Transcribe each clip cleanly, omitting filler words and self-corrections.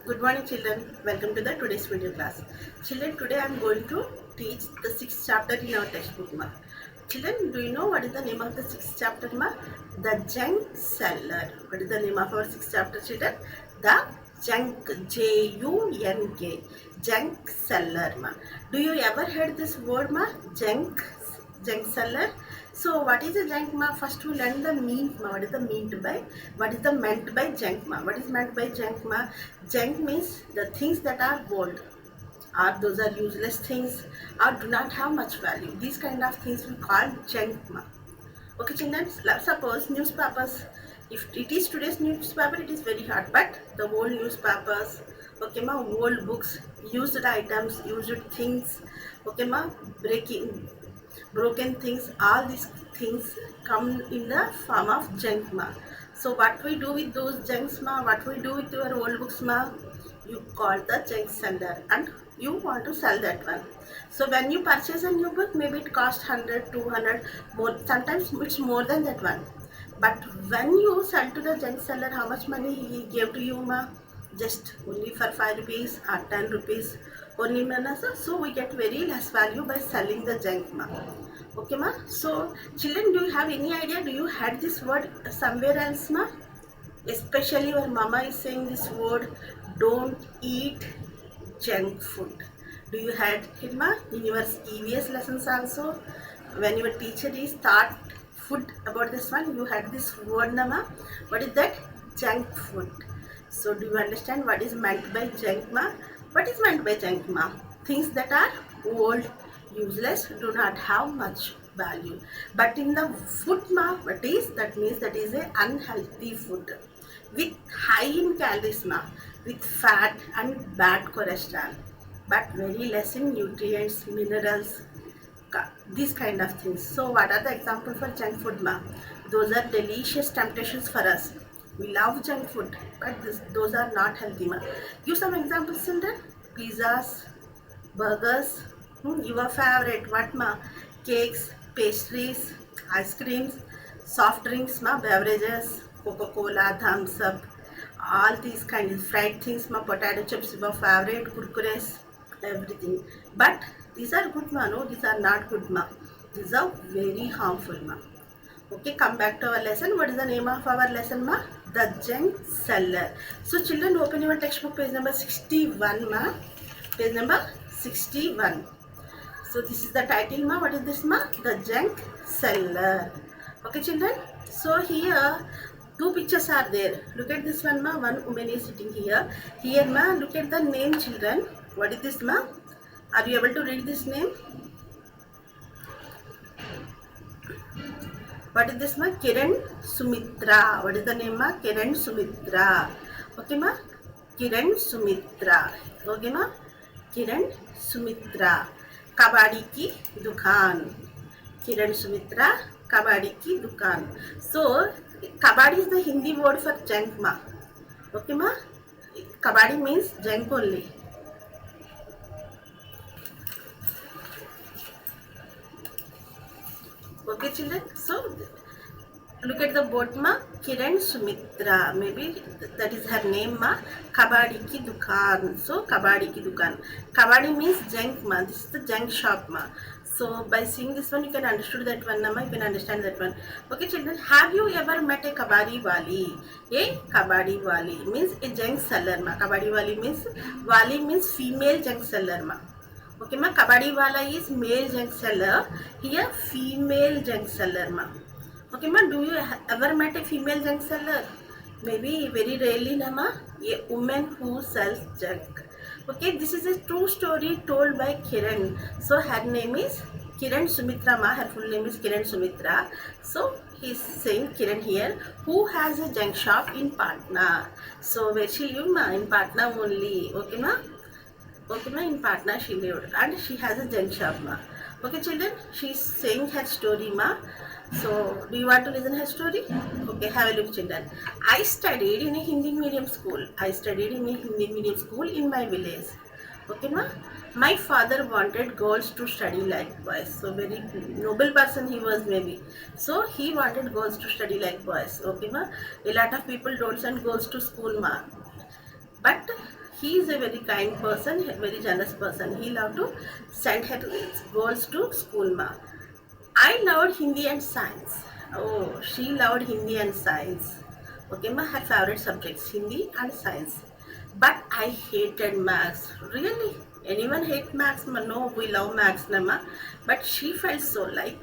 Good morning children, welcome to the today's video class. Children, today I am going to teach the 6th chapter in our textbook ma. Children, do you know what is the name of the 6th chapter ma? The junk seller. What is the name of our 6th chapter children? The junk, J-U-N-K, junk seller ma. Do you ever heard this word ma? Junk seller. So what is a junk ma? First we learn the meaning ma. What is the meant by junk ma? What is meant by junk ma? Junk means the things that are old, or those are useless things, or do not have much value. These kind of things we call junk ma. Okay children, suppose newspapers. If it is today's newspaper, it is very hard. But the old newspapers, okay ma, old books, used items, used things, okay ma, broken things, all these things come in the form of junk ma. So what we do with those junks ma, what we do with your old books ma, you call the junk seller and you want to sell that one. So when you purchase a new book, maybe it costs 100, 200, more, sometimes it's more than that one. But when you sell to the junk seller, how much money he gave to you ma? Just only for 5 rupees or 10 rupees only ma. So we get very less value by selling the junk ma. Okay ma. So children, do you have any idea? Do you had this word somewhere else ma? Especially your mama is saying this word, don't eat junk food. Do you had it ma? In your EVS lessons also, when your teacher is taught food about this one, you had this word na ma? What is that? Junk food. So do you understand what is meant by junk ma? What is meant by junk ma? Things that are old, useless, do not have much value. But in the food ma, what is that? Means that is a unhealthy food with high in calories ma, with fat and bad cholesterol, but very less in nutrients, minerals, these kind of things. So what are the examples for junk food ma? Those are delicious temptations for us. We love junk food, but those are not healthy ma. Give some examples children. Pizzas, burgers, your favorite what ma? Cakes, pastries, ice creams, soft drinks ma, beverages, Coca-Cola, Thumbs Up, all these kind of fried things ma, potato chips your favorite, kurkures, everything. But these are good ma, no, these are not good ma. These are very harmful ma. Okay, come back to our lesson. What is the name of our lesson ma? The junk seller. So children, open your textbook, page number 61 ma. Page number 61. So this is the title ma. What is this ma? The junk seller. Okay children. So here two pictures are there. Look at this one ma. One woman is sitting here. Here ma. Look at the name children. What is this ma? Are you able to read this name? What is this ma? Kiran Sumitra. What is the name ma? Kiran Sumitra. Okay ma? Kiran Sumitra. Okay ma? Kiran Sumitra. कबाड़ी की दुकान. किरण सुमित्रा कबाड़ी की दुकान. So kabadi is the Hindi word for junk ma. Okay ma? Kabadi means junk only. Okay children, so look at the board ma. Kiran Sumitra, maybe that is her name ma. Kabadi ki dukan. So kabadi ki dukan. Kabadi means junk ma. This is the junk shop ma. So by seeing this one, you can understand that one ma. You can understand that one. Okay children, have you ever met a kabadi wali? A kabadi wali means a junk seller ma. Kabadi wali means female junk seller ma. Okay ma, kabadi wala is male junk seller. Here female junk seller ma. Okay ma, do you ever met a female junk seller? Maybe very rarely na ma. A woman who sells junk. Okay, this is a true story told by Kiran. So her name is Kiran Sumitra ma. Her full name is Kiran Sumitra. So he is saying Kiran here, who has a junk shop in Patna. So where she live ma? In Patna only. Okay ma. Okay ma, in Patna she lived and she has a junk shop ma. Okay children, she is saying her story ma. So do you want to listen her story? Okay, have a look children. I studied in a Hindi medium school. In my village. Okay ma. My father wanted girls to study like boys. So very noble person he was maybe. So he wanted girls to study like boys. Okay ma. A lot of people don't send girls to school ma. But He is a very kind person, a very generous person. He loved to send her girls to school, ma. I loved Hindi and science. Oh, she loved Hindi and science. Okay, ma, her favorite subjects, Hindi and science. But I hated maths. Really? Anyone hate maths? Ma? No, we love maths, na, ma. But she felt so like,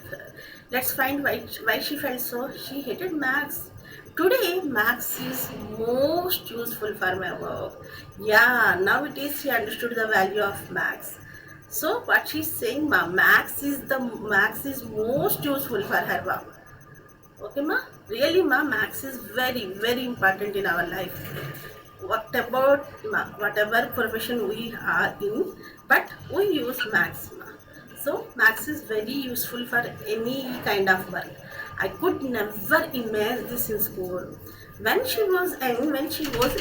let's find why she felt so. She hated maths. Today, maths is most useful for my work. Yeah, now it is she understood the value of maths. So what she's saying, ma, max is most useful for her, ma. Okay, ma. Really, ma, max is very important in our life. What about ma, whatever profession we are in, but we use max, ma. So max is very useful for any kind of work. I could never imagine this in school. When she was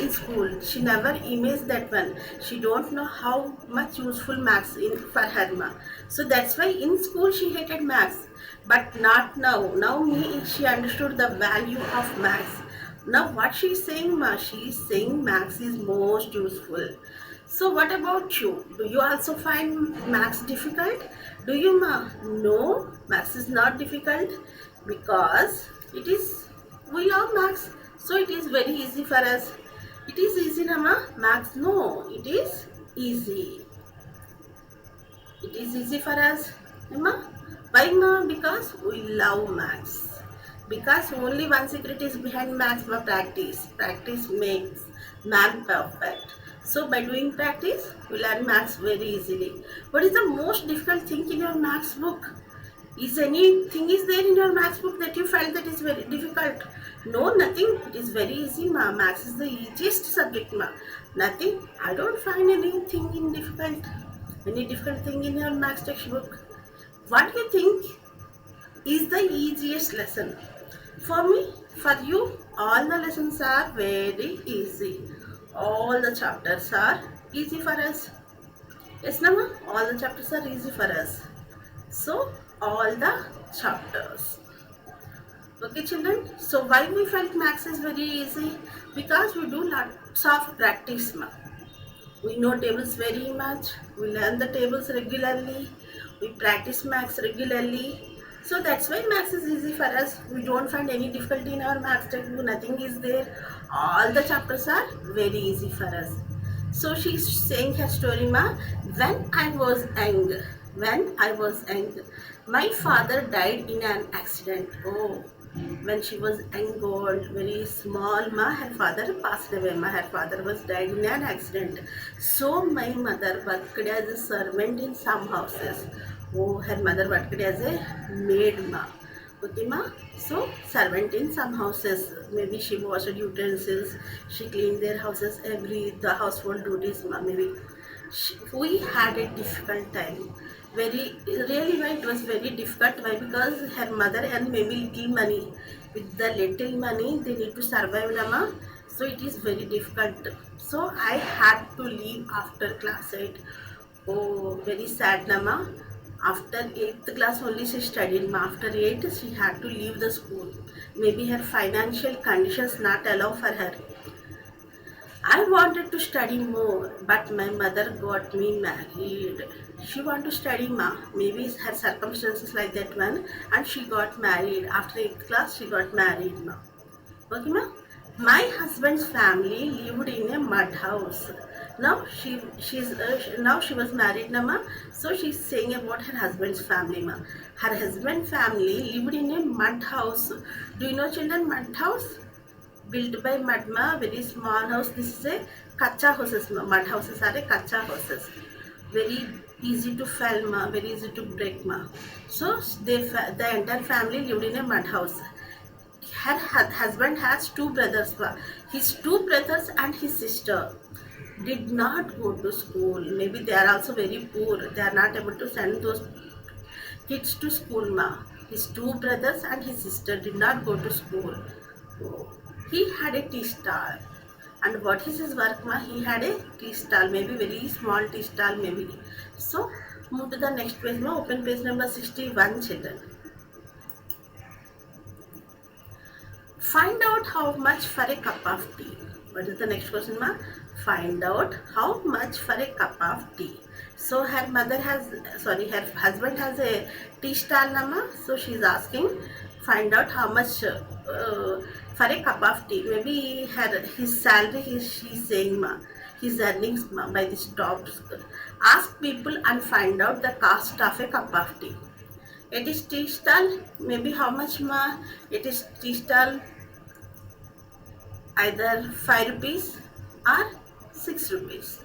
in school, she never imagined that one. She don't know how much useful maths in for her, ma. So that's why in school she hated maths, but not now. Now she understood the value of maths. Now what she is saying, ma? She is saying maths is most useful. So what about you? Do you also find maths difficult? Do you, ma? No, maths is not difficult because it is, we love maths, so it is very easy for us. It is easy, na, ma? Maths, no, it is easy. It is easy for us, ma. Why, ma? Because we love maths. Because only one secret is behind maths, ma, practice. Practice makes man perfect. So by doing practice, we learn maths very easily. What is the most difficult thing in your maths book? Is anything is there in your maths book that you felt that is very difficult? No, nothing. It is very easy, ma. Maths is the easiest subject, ma. Nothing. I don't find anything in difficult. Any difficult thing in your maths textbook? What do you think is the easiest lesson? For me, for you, all the lessons are very easy. All the chapters are easy for us. Yes, Nama? All the chapters are easy for us. So, all the chapters. Okay, children. So, why we felt maths is very easy? Because we do lots of practice, ma. We know tables very much. We learn the tables regularly. We practice maths regularly. So that's why maths is easy for us. We don't find any difficulty in our maths textbook. Nothing is there. All the chapters are very easy for us. So she's saying her story, ma. When I was young, my father died in an accident. Oh, when she was young, old, very small, ma, her father passed away. Ma, her father was died in an accident. So my mother worked as a servant in some houses. Oh, her mother worked as a maid, ma. Okay, ma. So servant in some houses. Maybe she washed utensils, she cleaned their houses, the household duties, ma. Maybe we had a difficult time. Very really, why it was very difficult? Why? Because her mother and maybe little money. With the little money, they need to survive, Nama. So it is very difficult. So I had to leave after class 8. Oh, very sad, Nama. After 8th class only she studied. Ma. After 8, she had to leave the school. Maybe her financial conditions not allow for her. I wanted to study more, but my mother got me married. She wanted to study, ma. Maybe her circumstances like that one, and she got married. After 8th class, she got married, ma. Okay, ma. My husband's family lived in a mud house. Now she was married, na, ma. So she's saying about her husband's family, ma. Her husband family lived in a mud house. Do you know, children, mud house? Built by mudma, very small house. This is a kacha houses. Mud houses are a kacha houses. Very easy to fell, ma. Very easy to break, ma. So the entire family lived in a mud house. Her husband has two brothers. Ma. His two brothers and his sister did not go to school. Maybe they are also very poor. They are not able to send those kids to school, ma. His two brothers and his sister did not go to school. Oh. He had a tea stall. And what is his work, ma? He had a tea stall, maybe very small tea stall, maybe. So, move to the next page, ma. Open page number 61, children. Find out how much for a cup of tea. What is the next question, ma? find out how much for a cup of tea. So her mother has, sorry, her husband has a tea stall nama. So she's asking, find out how much for a cup of tea. Maybe his salary, she's saying ma, his earnings ma by this top. Ask people and find out the cost of a cup of tea. It is tea stall. Maybe how much ma? It is tea stall either 5 rupees or 6 rupees.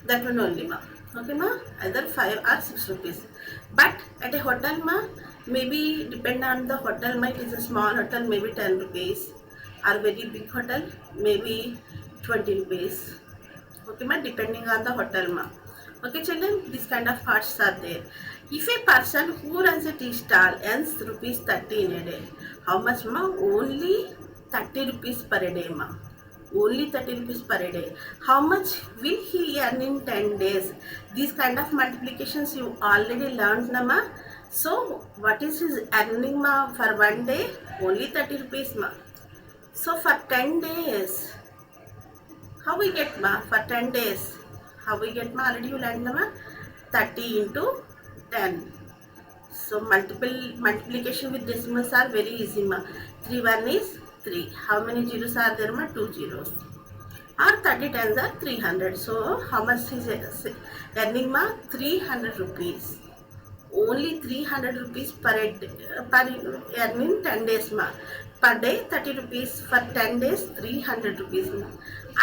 That one only ma. Okay ma, either 5 or 6 rupees. But at a hotel ma, maybe depend on the hotel ma, it is a small hotel, maybe 10 rupees, or very big hotel, maybe 20 rupees. Okay ma, depending on the hotel ma. Okay children, this kind of costs are there. If a person who runs a tea stall earns rupees 30 in a day, how much ma? Only 30 rupees per day ma. Only 30 rupees per day. How much will he earn in 10 days? These kind of multiplications you already learned na ma. So what is his earning ma for one day? Only 30 rupees ma. So for 10 days, how we get ma? For 10 days, how we get ma? Already you learned na ma? 30 into 10. So multiplication with decimals are very easy ma. 3 1 is 3. How many zeros are there ma? 2 zeros. Or 30 tens are 300. So how much is earning ma? 300 rupees. Only 300 rupees per earning 10 days ma. Per day 30 rupees, for 10 days 300 rupees ma.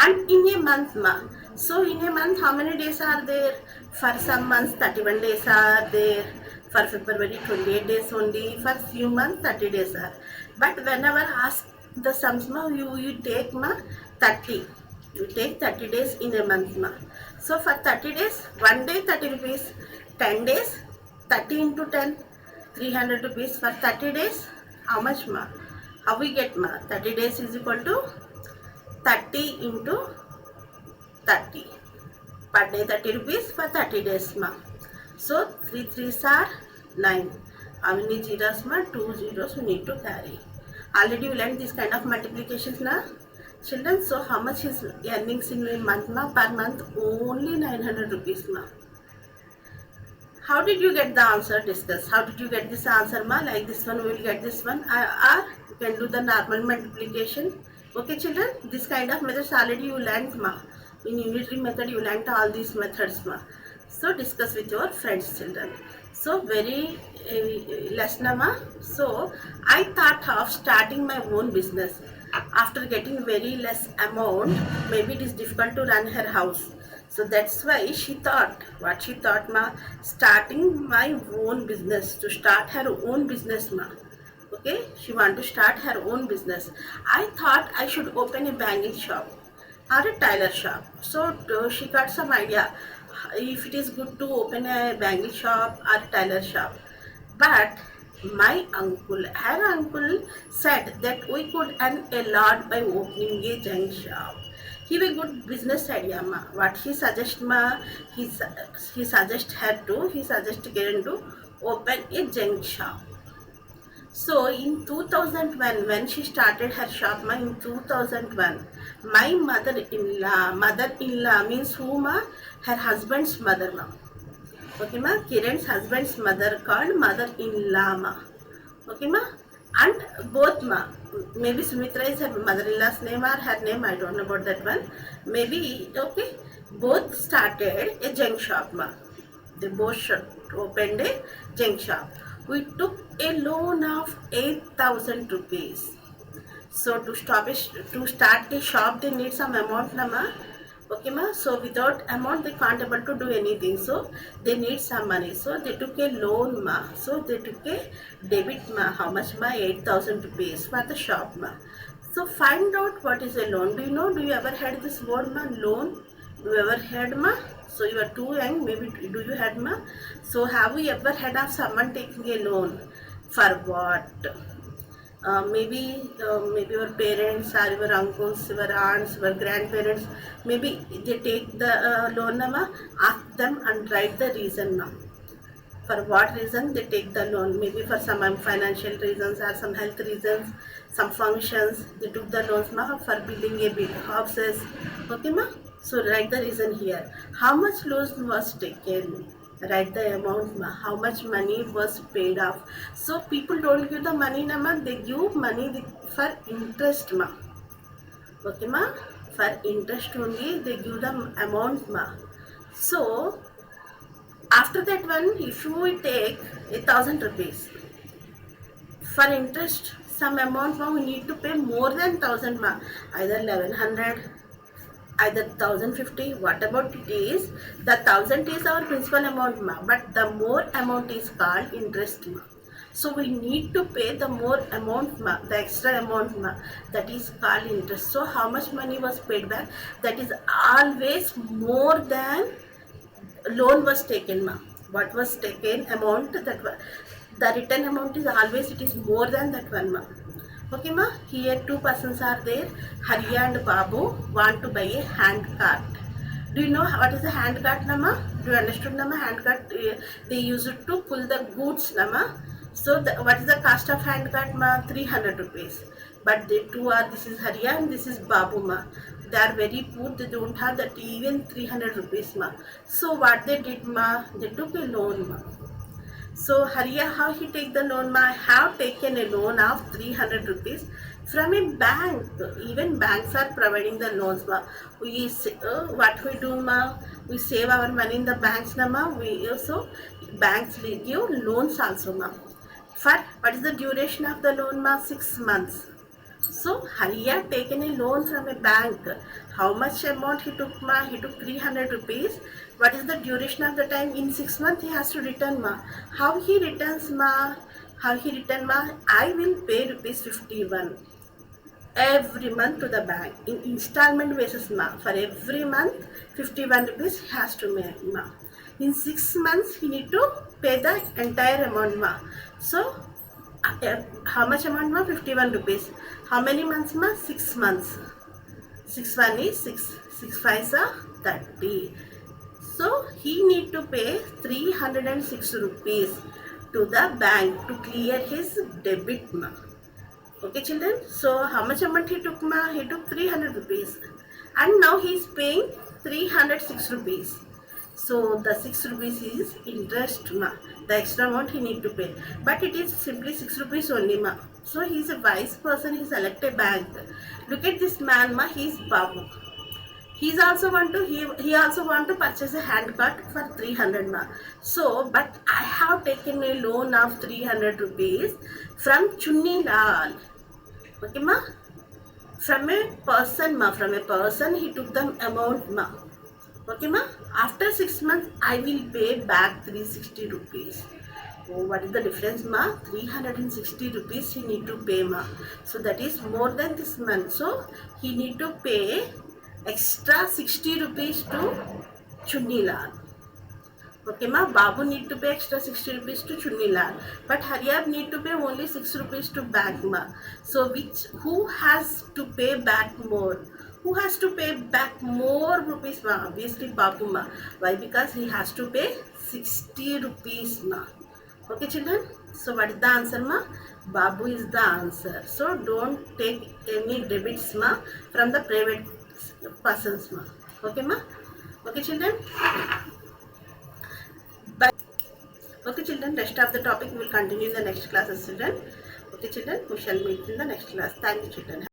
And in a month ma. So in a month how many days are there? For some months 31 days are there. For February 28 days only. For few months 30 days are. But whenever ask the sums ma, you take ma 30. You take 30 days in a month ma. So for 30 days, one day 30 rupees. 10 days 30 into 10, 300 rupees. For 30 days, how much ma? How we get ma? 30 days is equal to 30 into 30. Per day 30 rupees for 30 days ma. So 3 3s are 9. How many zeros ma? 2 zeros we need to carry. Already you learned this kind of multiplications na children. So how much is earnings in a month ma? Per month only 900 rupees ma. How did you get the answer? Discuss. How did you get this answer ma? Like this one we will get this one, or you can do the normal multiplication. Okay children, this kind of methods already you learned ma. In unitary method you learned all these methods ma. So discuss with your friends children. So very less na ma. So I thought of starting my own business. After getting very less amount, maybe it is difficult to run her house. So that's why she thought, what she thought ma, starting my own business, to start her own business ma. Okay, she want to start her own business. I thought I should open a bangle shop or a tailor shop. So she got some idea if it is good to open a bangle shop or a tailor shop. But my uncle, her uncle said that we could earn a lot by opening a junk shop. He have a good business idea ma. What he suggest ma, he suggest her to, he suggest Kiran to open a junk shop. So in 2001, when she started her shop ma, in 2001, my mother-in-law means who ma? Her husband's mother ma. Okay ma, Kiran's husband's mother called mother-in-law ma. Okay ma, and both ma, maybe Sumitra is her mother-in-law's name or her name, I don't know about that one. Maybe, okay, both started a junk shop ma. They both opened a junk shop. We took a loan of 8,000 rupees. So to start a shop, they need some amount na ma. Okay ma, so without amount they can't able to do anything, so they need some money, so they took a loan ma. So they took a debit ma. How much ma? 8,000 rupees for the shop ma. So find out what is a loan. Do you know, do you ever heard this word ma, loan? Do you ever heard ma? So you are too young, maybe do you heard ma? So have you ever heard of someone taking a loan? For what? Maybe your parents or your uncles, your aunts, your grandparents, maybe they take the loan ma, ask them and write the reason ma. For what reason they take the loan? Maybe for some financial reasons or some health reasons, some functions they took the loans ma for building a big houses. Okay ma. So write the reason here. How much loan was taken? Write the amount ma. How much money was paid off? So people don't give the money na ma. They give money for interest ma. Okay ma. For interest only they give the amount ma. So after that one, if you take 1,000 rupees for interest, some amount ma we need to pay more than 1,000 ma, either 1,100, either 1,050. What about it is the 1,000 is our principal amount ma, but the more amount is called interest ma. So we need to pay the more amount ma, the extra amount ma, that is called interest. So how much money was paid back? That is always more than loan was taken ma. What was taken amount, that the written amount is always, it is more than that one ma. Okay ma. Here two persons are there. Hariya and Babu want to buy a hand cart. Do you know what is a hand cart na ma? Do you understood na ma? Hand cart, they use it to pull the goods na ma. So what is the cost of hand cart ma? 300 rupees. But they two are, this is Hariya and this is Babu ma. They are very poor, they don't have that even 300 rupees ma. So what they did ma, they took a loan ma. So Hariya, how he take the loan ma? I have taken a loan of 300 rupees from a bank. Even banks are providing the loans ma. We what we do ma, we save our money in the banks na ma. We also banks give loans also ma. For what is the duration of the loan ma? 6 months. So Hariya taken a loan from a bank. How much amount he took ma? He took 300 rupees. What is the duration of the time? In 6 months he has to return ma. How he returns ma? How he return ma? I will pay rupees 51 every month to the bank in installment basis ma. For every month 51 rupees he has to pay ma. In 6 months he need to pay the entire amount ma. So how much amount ma? 51 rupees. How many months ma? 6 months. 6 1 is 6. 6 5 are 30. So he need to pay 306 rupees to the bank to clear his debit ma. Okay children. So how much amount he took ma? He took 300 rupees. And now he is paying 306 rupees. So the 6 rupees is interest ma. The extra amount he need to pay. But it is simply 6 rupees only ma. So he is a wise person, he select a bank. Look at this man ma, he is Babu. He also want to purchase a hand cart for 300 ma. So but I have taken a loan of 300 rupees from Chunni Lal. Okay ma? From a person ma. From a person he took the amount ma. Okay ma? After 6 months I will pay back 360 rupees. Oh, what is the difference ma? 360 rupees he need to pay ma. So that is more than this month. So he need to pay extra 60 rupees to Chunni Lal. Okay ma, Babu need to pay extra 60 rupees to Chunni Lal. But Hariya need to pay only 6 rupees to bank ma. So who has to pay back more? Who has to pay back more rupees ma? Obviously Babu ma. Why? Because he has to pay 60 rupees ma. Okay children. So what is the answer ma? Babu is the answer. So don't take any debits ma from the private persons ma. Okay ma? Okay children. Bye. Okay children, rest of the topic we will continue in the next class children. Okay children, we shall meet in the next class. Thank you children.